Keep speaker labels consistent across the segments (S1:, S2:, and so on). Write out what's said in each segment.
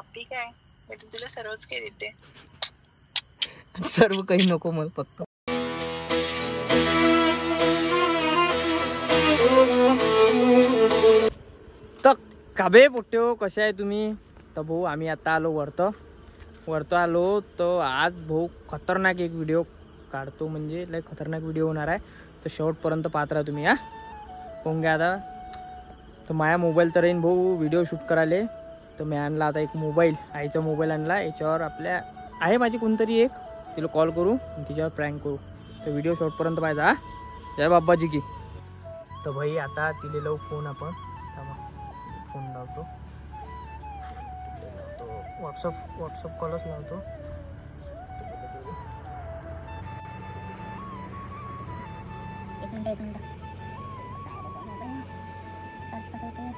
S1: पप्पी काय मी तुला सर्वच काही देते.
S2: सर्व काही नको मग फक्त. तर काबे पोट्यो कशा आहे तुम्ही? तर भाऊ आम्ही आता आलो वरतो आलो. तर आज भाऊ खतरनाक एक व्हिडिओ काढतो, म्हणजे लय खतरनाक व्हिडिओ होणार आहे. तर शेवटपर्यंत पाहत राहा तुम्ही. पाहून घ्या आता. तर माझ्या मोबाईल तर येईन भाऊ व्हिडिओ शूट करायला. तर मी आणला आता एक मोबाईल, आईचा मोबाईल आणला. याच्यावर आपल्या आहे माझी कोणतरी एक, तिला कॉल करू आणि तिच्यावर प्रँक करू. तर व्हिडिओ शेवटपर्यंत पाहायचा. जय बाबाजी की. तर भाई आता तिले लावू फोन आपण. फोन लावतो. व्हॉट्सअप कॉलच लावतो.
S3: एक मिनिट सर्च कसं होतं.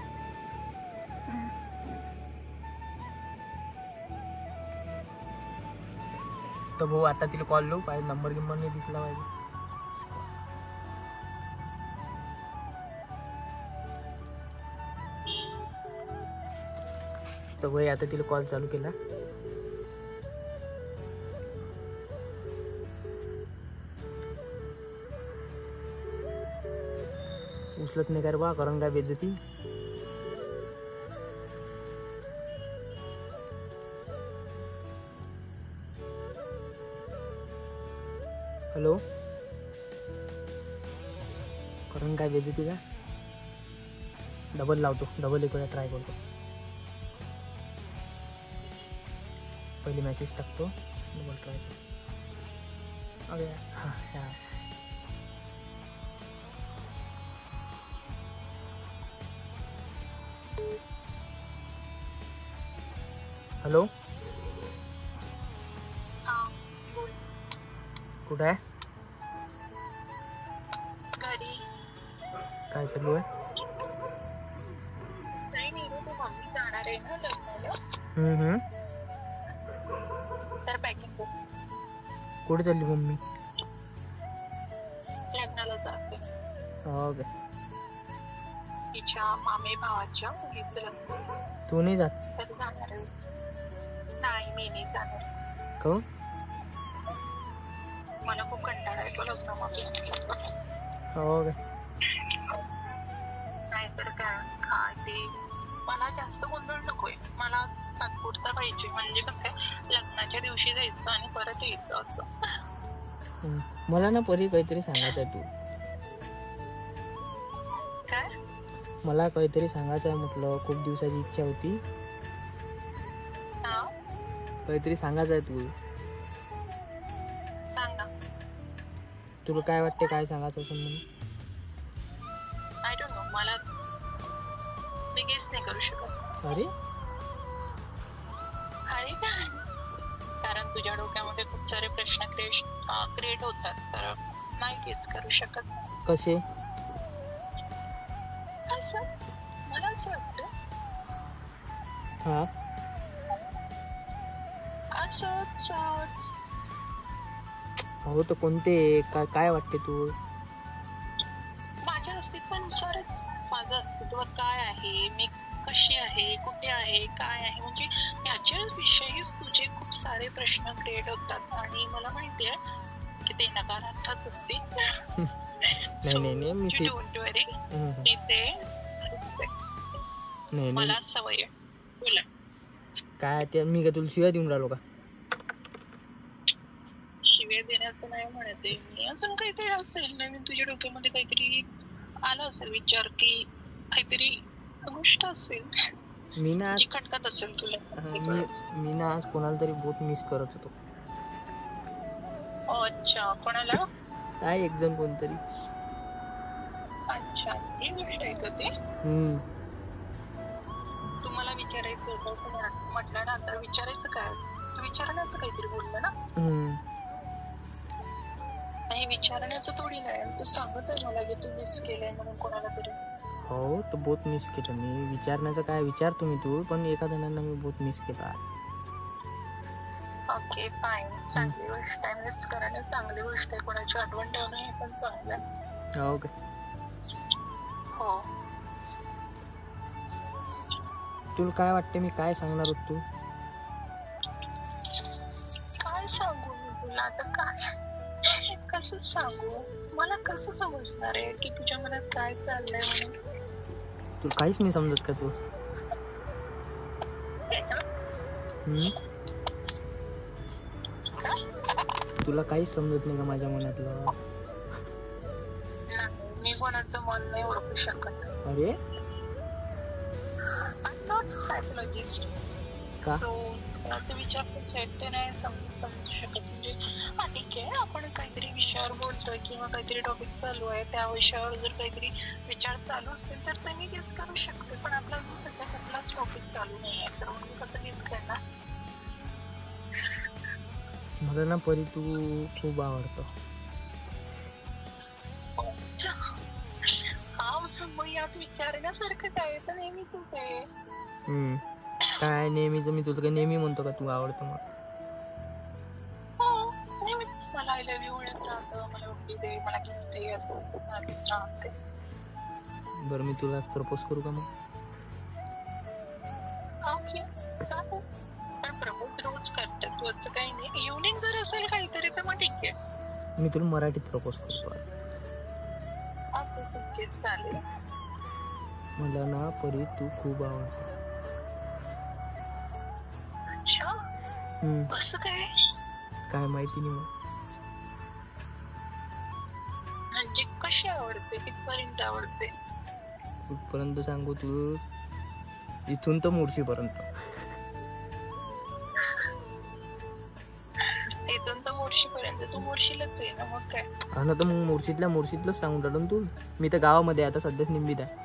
S2: तर भाऊ आता तिला कॉल लावू पाहिजे. नंबर नाही दिसला पाहिजे. तर भाई आता तिला कॉल चालू केला. उचलत नाही कर बा, कारण काय बेइज्जती. हॅलो, कारण काय बेइज्जती का? डबल लावतो, डबल एक वेळा ट्राय करतो. पहिले मेसेज टाकतो, डबल ट्राय करतो. अरे हां. हॅलो, कुठं आहे?
S1: घरी.
S2: काय चालू आहे?
S1: नाही मम्मी जाणार आहे ना लग्नाला. तर पॅकिंग.
S2: कुठे चालली मम्मी?
S1: लग्नाला जाते.
S2: हो का?
S1: तिच्या मामे भावाच्या मुलीचं लग्न.
S2: तू नाही जात?
S1: तर जाणार आहे. नाही मी नाही जाणार.
S2: काहून?
S1: मला खूप कंटाळा येतो लग्नामध्ये.
S2: हो का?
S1: नाहीतर काय ते मला जास्त गोंधळ नकोय. मला तात्पुरता पाहिजे, म्हणजे कसं लग्नाच्या दिवशी जायचं आणि परत यायचं असं.
S2: मला ना परी काहीतरी सांगायचं आहे. तू
S1: काय?
S2: मला काहीतरी सांगायचं आहे म्हटलं. खूप दिवसाची इच्छा होती. काहीतरी सांगायचं आहे. तू
S1: सांगा.
S2: तुला काय वाटते, काय सांगायचं असं म्हणून?
S1: आय डोंट नो, मला मी गेस नाही करू शकत.
S2: अरे
S1: काय? कारण तुझ्या डोक्यामध्ये खूप सारे प्रश्न क्रिएट होतात, तर नाही गेस करू शकत.
S2: कसे?
S1: असं मला असं वाटतं.
S2: हा,
S1: असंच.
S2: हो तर कोणते? काय वाटते तू?
S1: माझ्या अस्तित्वानुसारच माझं अस्तित्व काय आहे, मी कशी आहे, कुठे आहे, काय आहे, म्हणजे याच्या विषयीच तुझे खूप सारे प्रश्न क्रिएट होतात. आणि मला माहिती आहे की ते नकारार्थक असतील.
S2: नाही मी
S1: डोंट वरी. ते मला सवय आहे. बोला. काय
S2: ते मी का तुला शिव्या देऊन राहिलो का?
S1: शिव्या देण्याचं नाही म्हणते मी. अजून काहीतरी असेल नवीन तुझ्या डोक्यामध्ये, काहीतरी आला असेल विचार की काहीतरी गोष्ट असेल.
S2: मी ना
S1: खटकत असेल तुला.
S2: मी ना आज कोणाला तरी बहुत मिस करत होतो.
S1: अच्छा, कोणाला?
S2: काय एक जण कोणतरी.
S1: अच्छा, ही गोष्ट आहे का ते? तुम्हाला विचारायचं होतं म्हटलं ना, तर विचारायचं काय? तू विचारण्याचं काहीतरी बोललं ना. नाही, विचारण्याचं थोडी नाही. तू सांगत आहे मला की तू मिस केलंय म्हणून कोणाला तरी.
S2: हो, तर बहुत मिस केलं मी. विचारण्याचं काय विचार तुम्ही तू, पण एका जणांना मी बहुत मिस केला.
S1: ओके फाईन, चांगली गोष्ट आहे. मिस करणं चांगली गोष्ट आहे. कोणाची आठवण ठेवणं हे पण चांगलं आहे.
S2: ओके.
S1: हो.
S2: तुला काय वाटते मी काय सांगणार होतो? तू
S1: आता काय कसं सांगू, मला कसं समजणार आहे की तुझ्या मनात काय चाललंय म्हणून.
S2: तुला काहीच नाही समजत का तू? तुला काहीच समजत नाही का माझ्या मनातलं?
S1: मी कोणाचं मन नाही ओळखू शकत.
S2: अरे
S1: आय एम नॉट सायकोलॉजिस्ट,
S2: का?
S1: सो कोणाचे विचार पण सेट ते नाही समजू शकत. म्हणजे हा ठीक आहे, आपण काहीतरी विषयावर बोलतोय किंवा काहीतरी टॉपिक चालू आहे, त्या विषयावर जर काहीतरी विचार चालू असतील तर ते मी गेस करू शकते. पण आपला अजून सध्या कुठलाच टॉपिक चालू नाही आहे, तर मग मी कसं गेस करणार?
S2: मला ना परी तू खूप आवडतो.
S1: हा मग यात विचारण्यासारखं काय तर नेहमीच आहे.
S2: काय नेहमीच मी तुला काय नेहमी म्हणतो का तू आवडतो मग?
S1: नेहमीच मला आय लव्ह यू म्हणत राहतं, मला उठी दे, मला किस दे, असं असं चालूच राहते.
S2: बरं मी तुला प्रपोज करू का मग?
S1: ओके चालेल, पण प्रपोज रोज करतात तू, असं काही नाही. इव्हनिंग जर असेल काहीतरी तर मग ठीक आहे.
S2: मी तुला मराठीत प्रपोज करतो.
S1: ओके ठीक आहे चालेल.
S2: मला ना परी तू खूप आवडतो.
S1: अच्छा कसं काय?
S2: काय माहिती नाही मग.
S1: म्हणजे कशी आवडते, कितपर्यंत आवडते?
S2: कुठपर्यंत सांगू तू? इथून तर मुर्शीपर्यंत.
S1: इथून तर मुर्शीपर्यंत. तू मुर्शीलाच आहे ना, मग काय?
S2: हा ना, तर मग मुर्शीतलंच सांगून राहिलो ना तू. मी तर गावामध्ये आता सध्याच निंबीत आहे.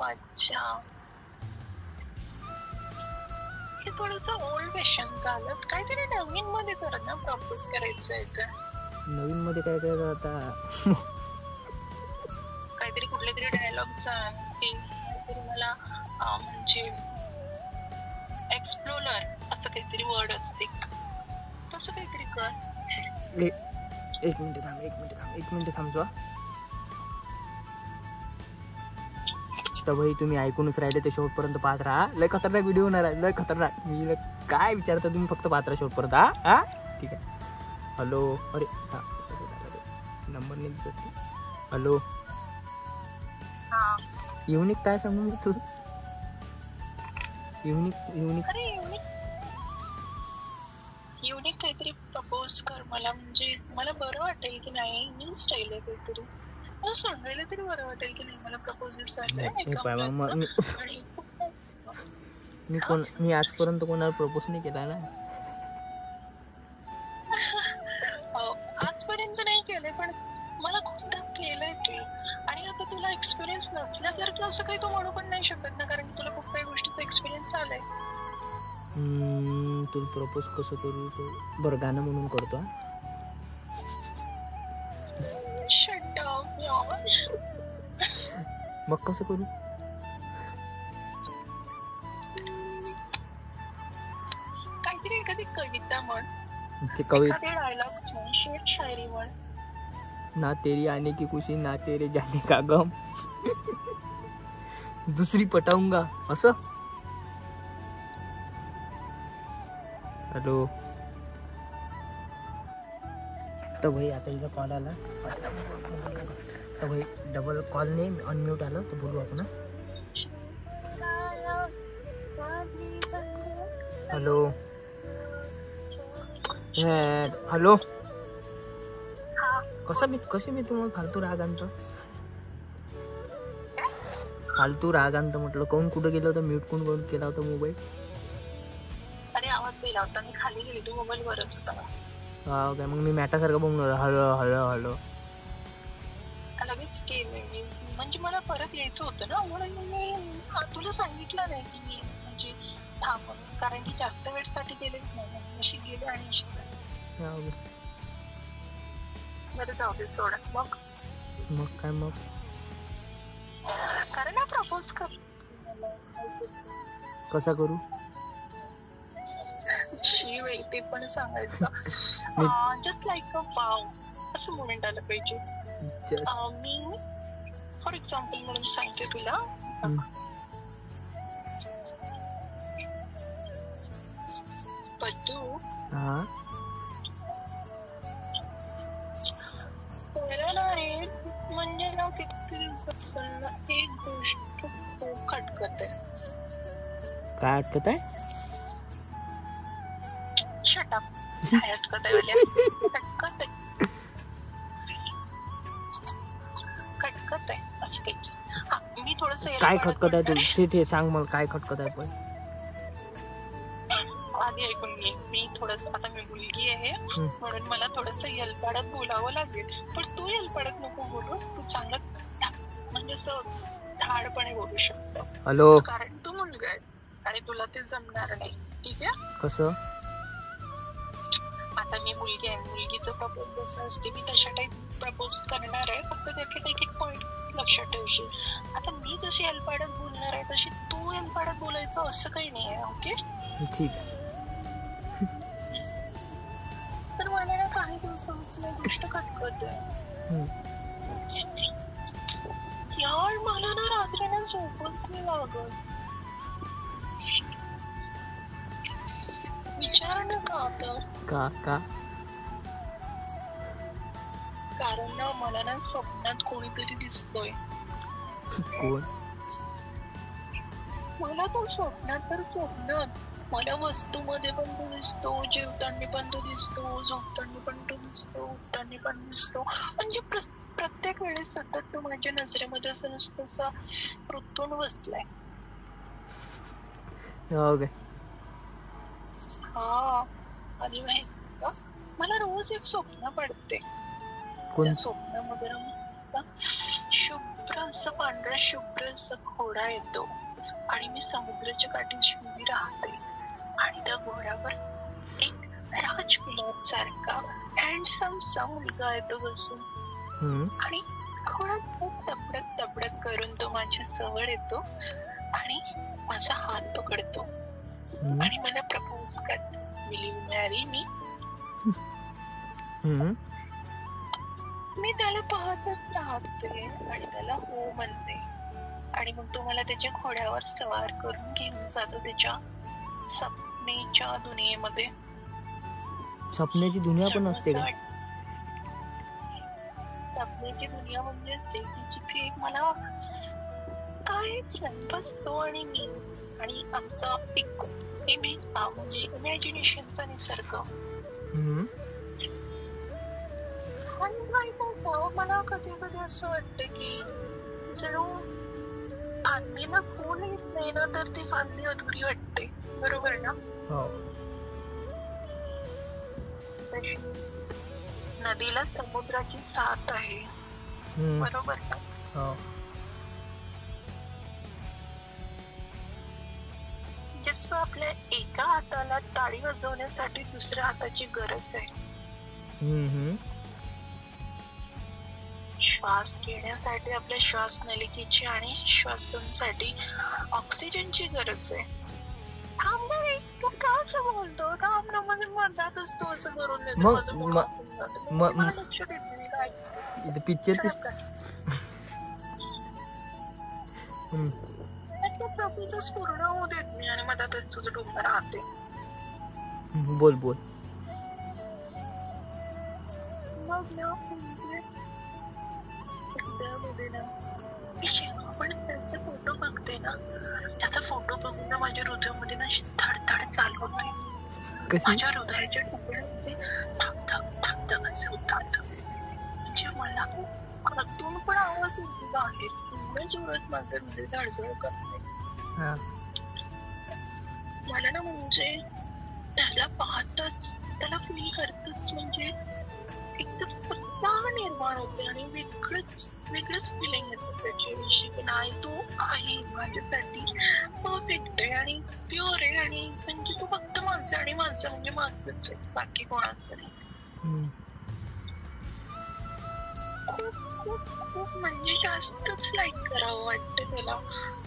S1: अच्छा, हे थोडस ओल्ड फॅशन झालं. काहीतरी नवीन मध्ये कर ना, प्रपोज करायचं आहे तर.
S2: नवीन मध्ये काय काय आता?
S1: काहीतरी कुठले तरी डायलॉग सांग की काहीतरी मला म्हणजे एक्सप्लोरर असं काहीतरी वर्ड असते, तसं काहीतरी कर.
S2: एक मिनिट थांब तू. तर भाई तुम्ही ऐकूनच राहिले ते शेवटपर्यंत पाहत राहा. लय खतरनाक व्हिडिओ होणार आहे, लय खतरनाक. मी काय विचारता तुम्ही फक्त पाहत राहा शेवटपर्यंत. हा ठीक आहे. हॅलो, अरे नंबर नाही दिसत. हॅलो, युनिक काय सांगू तू?
S1: युनिक काहीतरी प्रपोज कर मला, म्हणजे मला बरं वाटेल की नाही. न्यू स्टाईल आहे काहीतरी, मला सांगायला तरी बरं वाटेल की नाही मला प्रपोजल चाललंय.
S2: मी आजपर्यंत कोणाला प्रपोज नाही केला ना.
S1: आजपर्यंत नाही केलंय, पण मला खूपदा केलंय ते. आणि आता तुला एक्सपिरियन्स नसल्यासारखं असं काही तू म्हणू पण नाही शकत ना, कारण तुला खूप काही गोष्टीचा एक्सपिरियन्स आलाय.
S2: तुला प्रपोज कसं करू? बरं गाणं म्हणून करतो. मग कसं करू?
S1: काहीतरी एखादी कविता म्हण,
S2: ते कविता
S1: डायलॉग म्हण, शेर शायरी म्हण.
S2: ना तेरी आने की खुशी ना तेरे जाने का गम, दुसरी पटाऊंगा असं. हॅलो, तर भाई आता इथं कॉल आला. तर भाई डबल कॉल नाही, अनम्यूट आलं तर बोलू आपण. हॅलो हॅलो, कसे मी तुम्हाला फालतू राग आणतो म्हटलं. कोण कुठं गेलं होतं? म्यूट कोण केला होता मोबाईल?
S1: अरे आवाज दिला होता, मी खाली गेली, तू मोबाईल वरच होता.
S2: हा काय, मग मी मॅटासारखं बोलणार हॅलो हॅलो हॅलो
S1: लगेच केलं मी, म्हणजे मला परत यायचं होतं ना, म्हणून मी तुला सांगितलं नाही की मी म्हणजे थांब, कारण की जास्त वेळसाठी गेलेच नाही, अशी गेले आणि अशी. बरं जाऊ दे, सोड. मग
S2: काय मग
S1: कारण ना प्रपोज कर.
S2: कसा करू?
S1: ते पण सांगायचं. जस्ट लाईक अ वाव असं मोमेंट आलं पाहिजे. मी फॉर एक्झाम्पल म्हणून सांगते तुला. पद्दू
S2: हा
S1: मला ना रे म्हणजे ना किती दिवसापासून ना एक गोष्ट खूप खटकत आहे.
S2: काय अटकत आहे?
S1: शटअप. काय अटकत आहे वाल्या? खटकत आहे. खटकत आहे असं काही. हा, मी थोडस
S2: काय खटकत आहे तू? ते सांग मला, काय खटकत आहे? पण
S1: आधी ऐकून घे. मी थोडस आता मी मुलगी आहे म्हणून मला थोडस हेलपाडत बोलावं लागेल, पण तू हेलपाडत नको बोलूस. तू चांगलं म्हणजे असं धाडपणे बोलू शकतो.
S2: हॅलो,
S1: कारण तू मुलगा आहे आणि तुला ते जमणार नाही. ठीक आहे?
S2: कसं?
S1: आता मी मुलगी आहे, मुलगीचं प्रपोज जसं असते मी तशा टाईप प्रपोज करणार आहे. फक्त त्यातले एक पॉइंट लक्षात ठेवशील. आता मी जशी हेलपाडत बोलणार आहे तशी तू हेलपाडत बोलायचं असं काही नाही आहे. ओके?
S2: ठीक आहे.
S1: तर मला ना काही दिवसांपासून एक गोष्ट खटकत आहे यार. मला ना रात्री ना झोपच नाही लागत. विचार ना का आता.
S2: का?
S1: कारण ना मला ना स्वप्नात कोणीतरी दिसतोय.
S2: कोण?
S1: मला तो स्वप्नात मला वस्तूमध्ये पण तो दिसतो, जेवताना पण तो दिसतो, झोपताना पण तो दिसतो, उठताना पण दिसतो. म्हणजे प्रत्येक वेळेस सतत तो माझ्या नजरेमध्ये असं नुसतं असं रुतून बसलाय. हा, आणि माहित का मला रोज एक स्वप्न पडते. त्या स्वप्नामध्ये ना शुभ्र असं पांढरा शुभ्र असं घोडा येतो आणि मी समुद्राच्या काठी उभी राहते आणि त्या घोड्यावर एक राजकुमार सारखा हँडसम सा मुलगा येतो बसून आणि घोडा तबडक करून तो माझ्या जवळ येतो आणि माझा हात पकडतो आणि मला प्रपोज करतो. Will you marry me? मी त्याला पाहतच राहते आणि त्याला हो म्हणते आणि मग तो मला त्याच्या घोड्यावर सवार करून घेऊन जातो त्याच्या सपनेच्या दुनियेमध्ये.
S2: सपनेची दुनिया पण असते का?
S1: सपनेची दुनिया म्हणजे असते की जिथे एक मला काहीच नाही, बस तो आणि मी आणि आमचा एक म्हणजे इमॅजिनेशनचा निसर्ग. आणि माहित आहे मला कधी कधी असं वाटतं की जणू फांदीला फुल येत नाही ना तर ती फांदी अधुरी वाटते. बरोबर ना? नदीला समुद्राची साथ आहे. बरोबर ना? जसं आपल्या एका हाताला टाळी वाजवण्यासाठी दुसऱ्या हाताची गरज आहे. श्वास घेण्यासाठी आपल्या श्वास नलिकेची आणि श्वासांसाठी ऑक्सिजनची गरज आहे. थांब रे, तू का असं बोलतो? थांब ना, म्हणजे मधातच तू असं करून देतो. मला लक्ष देत नाही काय पिक्चरची प्रपोजच पूर्ण होऊ देत नाही आणि मधातच तुझं डोकं राहते.
S2: बोल
S1: मग ना आपण त्याचा फोटो बघते ना, त्याचा फोटो बघून ना माझ्या हृदयामध्ये ना धडधड चालू होते. माझ्या हृदयाच्या तुकड्यामध्ये धक धक धक धक असे होतात. म्हणजे मला आतून पण आवाज येतो बाहेर, एवढ्या जोरात माझं हृदय धडधड करते. मला ना म्हणजे त्याला पाहतच त्याला फील करतच म्हणजे एकदम उत्साह निर्माण होते आणि वेगळंच फिलिंग येतं त्याच्याविषयी की नाही तो आहे माझ्यासाठी परफेक्ट आहे आणि प्युअर आहे आणि म्हणजे तो फक्त माझं आणि माझं म्हणजे माझंच आहे, बाकी कोणाचं नाही. खूप म्हणजे जास्तच लाईक करावं वाटतं त्याला.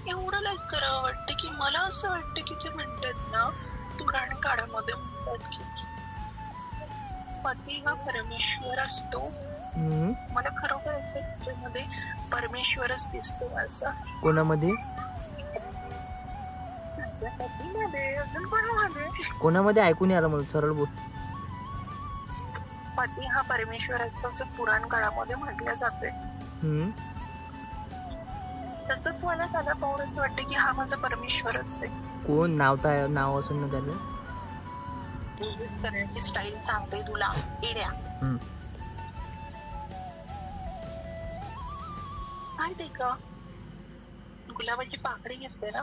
S1: एवढं लाईक करावं वाटतं की मला असं वाटतं की ते म्हणतात ना पुराण काळामध्ये म्हणतात की पती हा परमेश्वर असतो. मला खरोखर त्याच्यामध्ये परमेश्वरच दिसतो माझा.
S2: कोणामध्ये?
S1: पतीमध्ये. अजून कोणामध्ये?
S2: कोणामध्ये ऐकून आलं मला, सरळ बोल.
S1: पती हा परमेश्वराचा असं पुराण काळामध्ये म्हटलं जाते. तसंच मला त्याला पाहून असं वाटतं की हा माझा परमेश्वरच आहे.
S2: कोण नाव असून ना त्याला
S1: करण्याची स्टाईल सांगते तुला येड्या. माहितीये का गुलाबाची पाकळी घेतली ना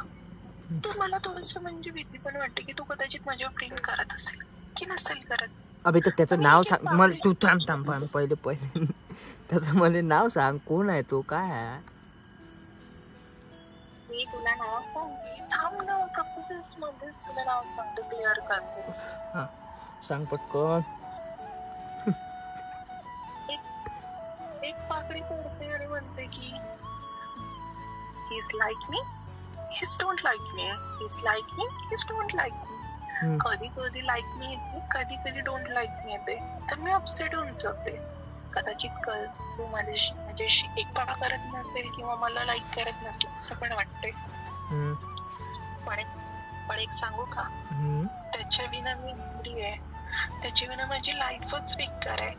S1: तर मला थोडस म्हणजे भीती पण वाटते की तू कदाचित माझ्यावर प्रेम करत असेल की नसेल करत.
S2: अबे तर त्याचं नाव सांग मला. तू थांब पहिले त्याचं मला नाव सांग. कोण आहे तो, काय आहे?
S1: मी तुला नाव सांगते. थांब ना, प्रपोजल्स मध्येच तुला नाव सांगतो, क्लिअर करते.
S2: हा सांग पटकन.
S1: एक पाकळी तोडते आणि म्हणते की he's like me, he's don't like me, he's like me, he's don't like me. कधी कधी लाईक मी येते, कधी कधी डोंट लाईक मी येते. तर मी अपसेट होऊन जाते. कदाचित तू माझ्याशी एकपणा करत नसेल किंवा मला लाईक करत नसेल असं पण वाटते. पण एक सांगू का, त्याच्या विना मी घरी आहे. त्याच्या विना माझी लाईफच बेकार आहे.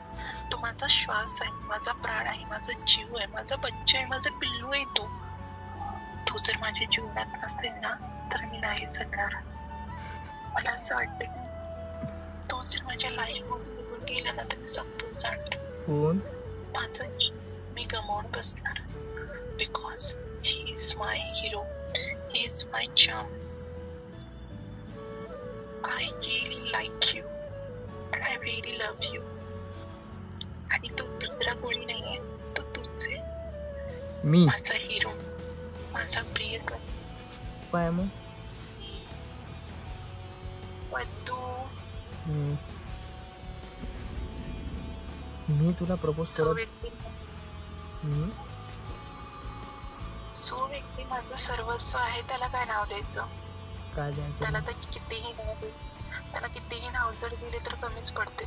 S1: तो माझा श्वास आहे, माझा प्राण आहे, माझा जीव आहे, माझा बच्चा आहे, माझा पिल्लू आहे. तो जर माझ्या जीवनात नसेल ना तर मी नाही जगणार. मला असं वाटतं की तो जर माझ्या लाईफ मधून निघून गेला ना तर मी संपून जाणार. माझं मी गमावून बसणार. Because he is my hero, he is my charm. I really like you, I really love you. आणि तो दुसरा कोणी नाहीये, तो तूच आहे.
S2: मी
S1: माझा हिरो, माझा प्रियकर्ता.
S2: काय मग
S1: तू
S2: मी तुला प्रपोज
S1: सो
S2: करत.
S1: व्यक्ती माझं सर्वस्व आहे. त्याला काय नाव द्यायचं?
S2: काय द्यायचं?
S1: त्याला तर कितीही नाव जर दिले तर कमीच पडते.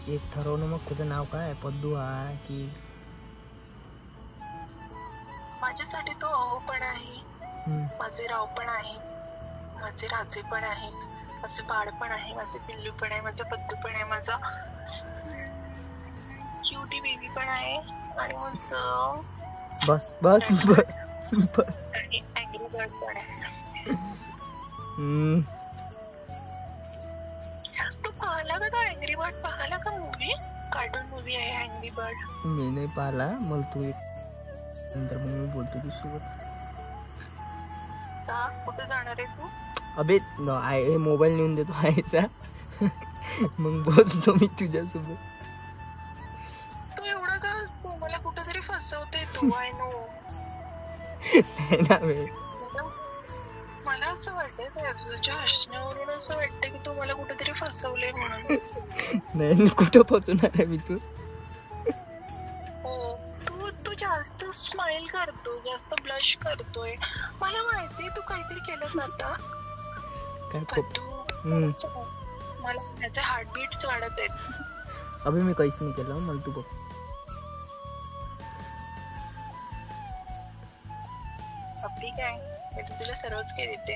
S2: एक ठरवणं मग. तुझं नाव काय? पद्दू आहे की?
S1: माझ्यासाठी तो अहो पण आहे, माझे राव पण आहे, माझे राजे पण आहेत, माझे बाळ पण आहे, माझे पिल्लू पण आहे, माझं पद्दू पण आहे, माझा क्यूटी बेबी पण आहे आणि माझं
S2: बस
S1: आणि अँग्री बर्ड पण आहे. तू पाहिला का तो अँग्री बर्ड? पाहिला का मूवी? कार्टून मूवी आहे अँग्री बर्ड.
S2: मी नाही पाहिला. मला तू एक नंतर मग मी बोलतो तुझ्यासोबत.
S1: कुठे जाणार आहे तू?
S2: अबे मोबाईल नेऊन देतो आईचा. मग बोलतो मी तुझ्यासोबत.
S1: तू एवढं का तू मला कुठेतरी फसवते तू. I know. मला असं वाटतंय तुझ्या हसण्यावरून असं वाटतं की तू मला कुठेतरी फसवलंय म्हणून.
S2: नाही कुठं फसवणार आहे मी तू?
S1: तू जास्त स्माइल करतो, जास्त ब्लश करतोय. मला माहिती तू काहीतरी केलं आता. मला माझे हार्टबीट वाढत आहेत.
S2: अभि मी काहीच नाही केलं. मला तू बघ.
S1: अभि काय मी तुला सर्वच काही देते.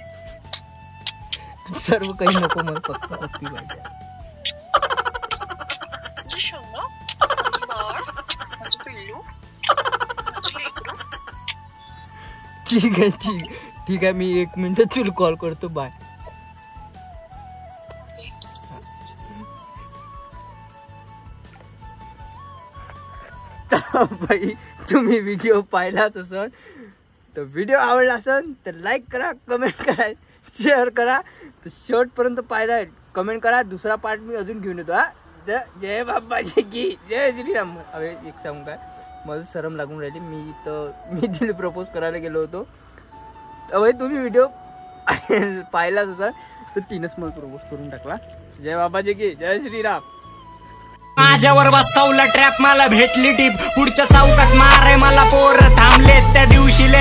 S2: सर्व काही नको मला, फक्त अभि पाहिजे.
S1: माझं शोनो, माझं बाळ, माझं पिल्लू, माझं लेकरू.
S2: ठीक आहे. मी 1 मिनिट तुला कॉल करतो. बाय. भाई तुम्ही व्हिडिओ पाहिलाच असेल तर व्हिडिओ आवडला असेल तर लाईक करा, कमेंट करा, शेअर करा. तर शेवटपर्यंत पाहिला कमेंट करा. दुसरा पार्ट मी अजून घेऊन येतो. जय बाबाजी की जय श्रीराम. अरे एक सांगू काय, मला शरम लागून राहिली. मी तिला प्रपोज करायला गेलो होतो. अभय तुम्ही व्हिडिओ पाहिलाच असाल तर तिनंच मला प्रपोज करून टाकला. जय बाबाजी की जय श्रीराम.
S4: माझ्यावर बसवला ट्रॅप, मला भेटली टीप. पुढच्या चौकात मारे मला पोर थांबले त्या दिवशी.